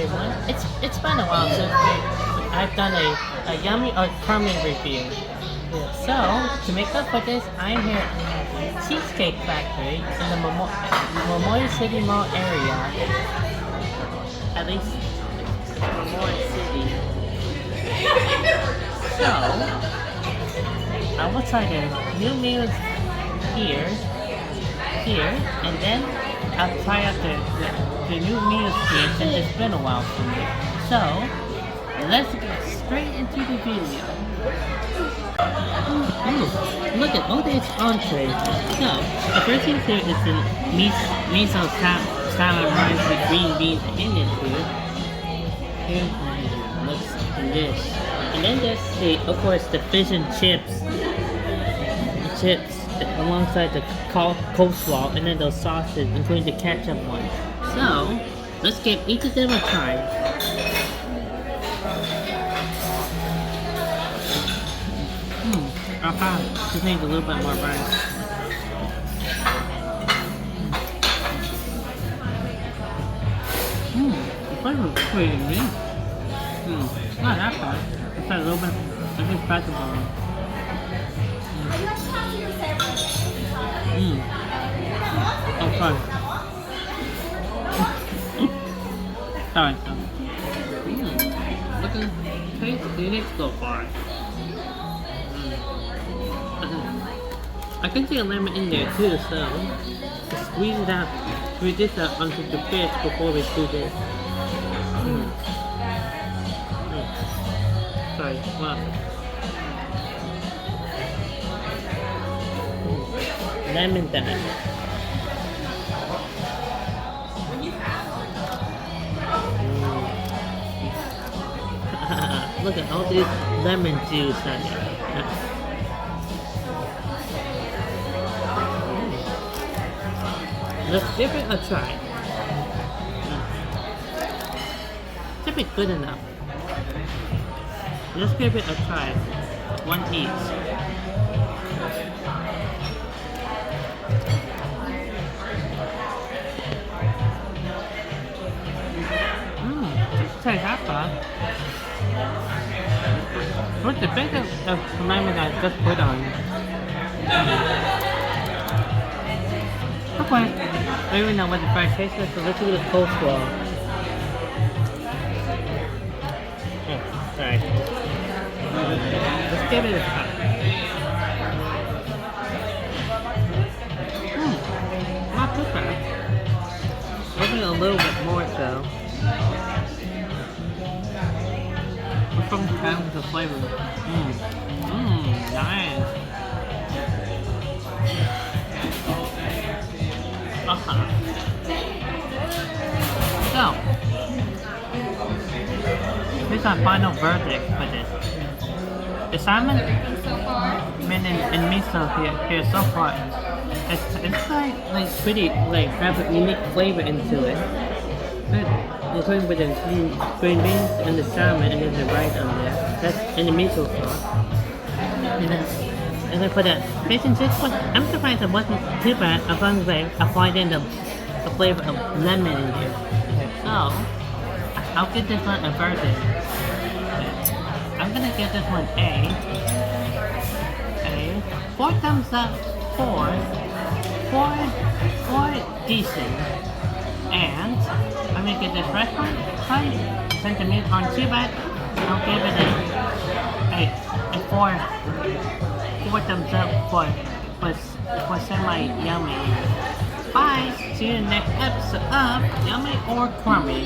everyone. It's been a while since I've done a yummy or crummy review. So to make up for this, I'm here at the Cheesecake Factory in the Memorial City Mall area. At least Memorial City. So I will try the new meals here, and then I'll try out the new meals here since it's been a while for me. So let's get straight into the video. Look at all these entrees. So the first thing here is the miso salad rice with green beans and Indian food. Here looks like this. And then there's of course the fish and chips. Alongside the coleslaw, and then those sauces, including the ketchup one. So let's give each of them a try. Just needs a little bit more rice. The flavor is pretty neat. It's not that bad. It's got a little bit of just vegetable. Oh, fun. Alright, so. Look at the taste unique so far. I can see a lemon in there too, so squeeze this out onto the fish before we do this. Sorry, wow. Lemon dye. Look at all this lemon juice on it. Let's give it a try. Should be good enough. Let's give it a try. One each. Tastes that bad. What's the bit of lemon I just put on? Okay. I don't even know what the fried tastes like, so let's do the coleslaw. Oh, sorry. Let's give it a try. Not too bad. Maybe a little bit more so. What's from the balance of flavor? Nice. So, here's our final verdict for this. The salmon and miso here so far, it's like pretty have a unique flavor into it. Including with the green beans and the salmon and then the rice on there. That's and the miso sauce. And then for the fish and chips one, I'm surprised it wasn't too bad as long as I applied in the flavor of lemon in here. So I'll give this one a verdict. I'm gonna give this one a 4 thumbs up for decent. And I'm gonna give this restaurant since the meat aren't too bad, I'll give it a 4 thumbs up for semi-yummy. Bye! See you in the next episode of Yummy or Crummy.